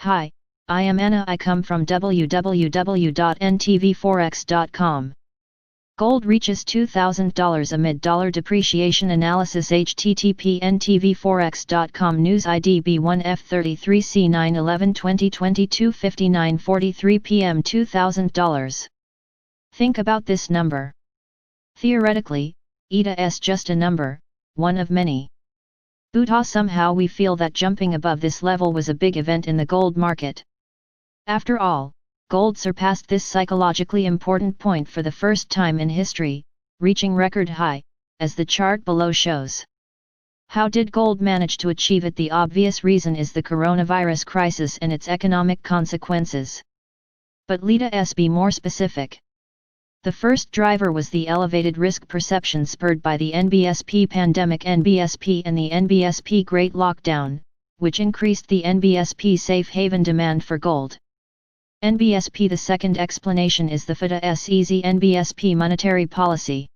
Hi, I am Anna. I come from www.ntvforex.com. Gold reaches $2,000 amid dollar depreciation analysis. http ntvforex.com news ID B1F33C9112022 59:43 p.m. $2,000. Think about this number. Theoretically, ETA is just a number, one of many. But somehow we feel that jumping above this level was a big event in the gold market. After all, gold surpassed this psychologically important point for the first time in history, reaching record high, as the chart below shows. How did gold manage to achieve it? The obvious reason is the coronavirus crisis and its economic consequences. But let's be more specific. The first driver was the elevated risk perception spurred by the NBSP pandemic (NBSP) and the NBSP Great Lockdown, which increased the NBSP safe haven demand for gold. NBSP. The second explanation is the Fed's easy NBSP monetary policy.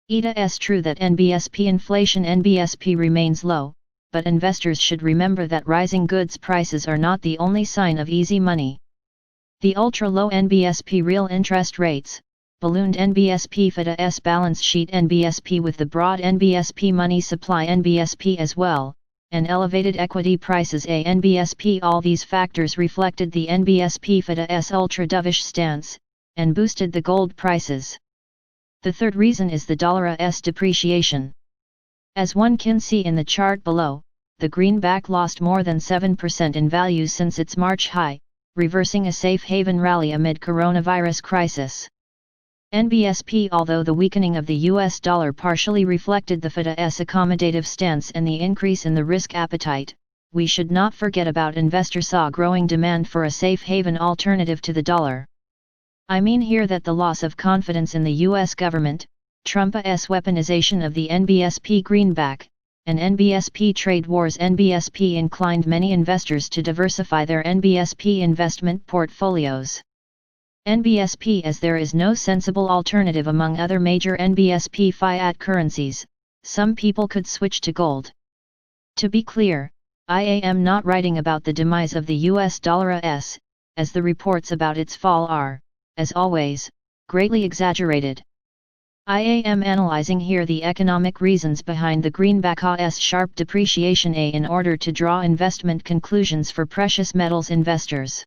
It is true that NBSP inflation (NBSP) remains low, but investors should remember that rising goods prices are not the only sign of easy money. The ultra-low NBSP real interest rates, ballooned NBSP Fed's balance sheet NBSP with the broad NBSP money supply NBSP as well, and elevated equity prices NBSP. All these factors reflected the NBSP Fed's ultra-dovish stance, and boosted the gold prices. The third reason is the dollar's depreciation. As one can see in the chart below, the greenback lost more than 7% in value since its March high, reversing a safe haven rally amid coronavirus crisis. NBSP. Although the weakening of the US dollar partially reflected the Fed's accommodative stance and the increase in the risk appetite, we should not forget about investors saw growing demand for a safe haven alternative to the dollar. I mean here that the loss of confidence in the US government, Trump's weaponization of the NBSP greenback, and NBSP trade wars NBSP inclined many investors to diversify their NBSP investment portfolios. NBSP. As there is no sensible alternative among other major NBSP fiat currencies, some people could switch to gold. To be clear, I am not writing about the demise of the US dollar, as the reports about its fall are, as always, greatly exaggerated. I am analyzing here the economic reasons behind the greenback's sharp depreciation in order to draw investment conclusions for precious metals investors.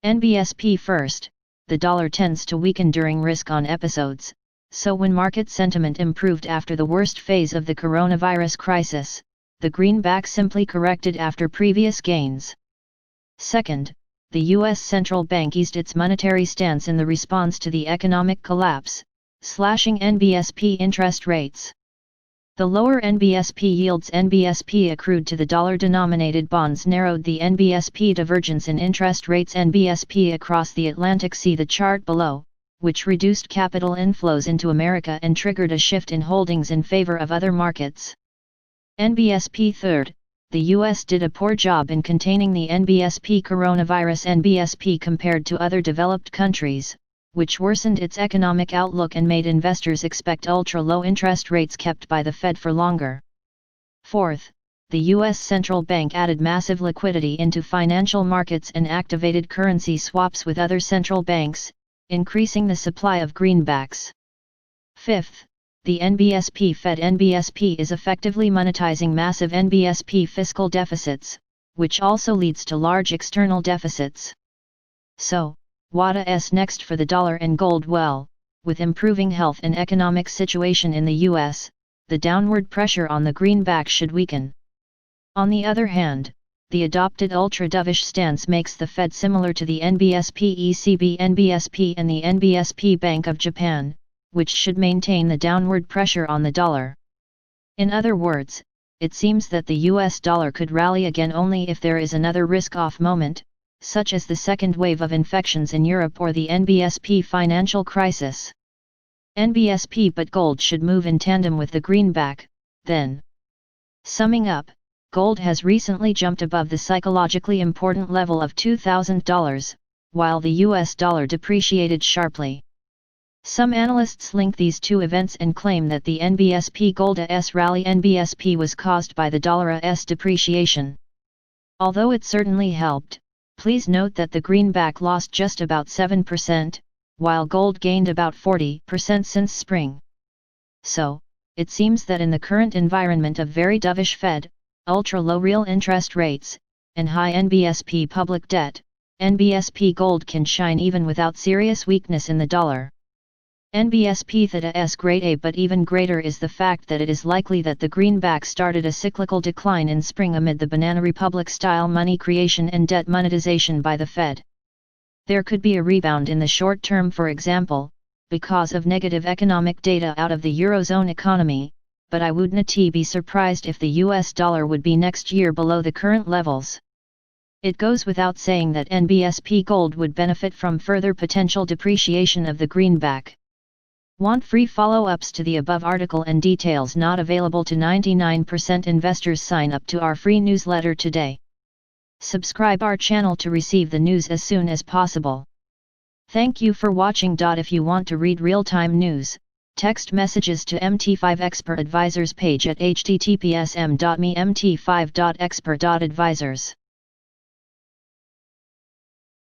NBSP. First, the dollar tends to weaken during risk-on episodes, so when market sentiment improved after the worst phase of the coronavirus crisis, the greenback simply corrected after previous gains. Second, the U.S. central bank eased its monetary stance in the response to the economic collapse, slashing NBSP interest rates. The lower NBSP yields NBSP accrued to the dollar-denominated bonds narrowed the NBSP divergence in interest rates NBSP across the Atlantic. See the chart below, which reduced capital inflows into America and triggered a shift in holdings in favor of other markets. NBSP. Third, the U.S. did a poor job in containing the NBSP coronavirus NBSP compared to other developed countries, which worsened its economic outlook and made investors expect ultra-low interest rates kept by the Fed for longer. Fourth, the U.S. central bank added massive liquidity into financial markets and activated currency swaps with other central banks, increasing the supply of greenbacks. Fifth, the NBSP Fed NBSP is effectively monetizing massive NBSP fiscal deficits, which also leads to large external deficits. So, what's next for the dollar and gold? Well, with improving health and economic situation in the US, the downward pressure on the greenback should weaken. On the other hand, the adopted ultra-dovish stance makes the Fed similar to the NBSP ECB NBSP and the NBSP Bank of Japan, which should maintain the downward pressure on the dollar. In other words, it seems that the US dollar could rally again only if there is another risk-off moment, such as the second wave of infections in Europe or the NBSP financial crisis. NBSP. But gold should move in tandem with the greenback, then. Summing up, gold has recently jumped above the psychologically important level of $2,000, while the US dollar depreciated sharply. Some analysts link these two events and claim that the NBSP gold's rally NBSP was caused by the dollar's depreciation. Although it certainly helped, Please note that the greenback lost just about 7%, while gold gained about 40% since spring. So, it seems that in the current environment of very dovish Fed, ultra-low real interest rates, and high NBSP public debt, NBSP gold can shine even without serious weakness in the dollar. NBSP Theta grade A, but even greater is the fact that it is likely that the greenback started a cyclical decline in spring amid the Banana Republic-style money creation and debt monetization by the Fed. There could be a rebound in the short term, for example, because of negative economic data out of the Eurozone economy, but I wouldn't be surprised if the US dollar would be next year below the current levels. It goes without saying that NBSP gold would benefit from further potential depreciation of the greenback. Want free follow-ups to the above article and details not available to 99% investors? Sign up to our free newsletter today. Subscribe our channel to receive the news as soon as possible. Thank you for watching. If you want to read real-time news, text messages to MT5 Expert Advisors page at https://mt5.expert.advisors.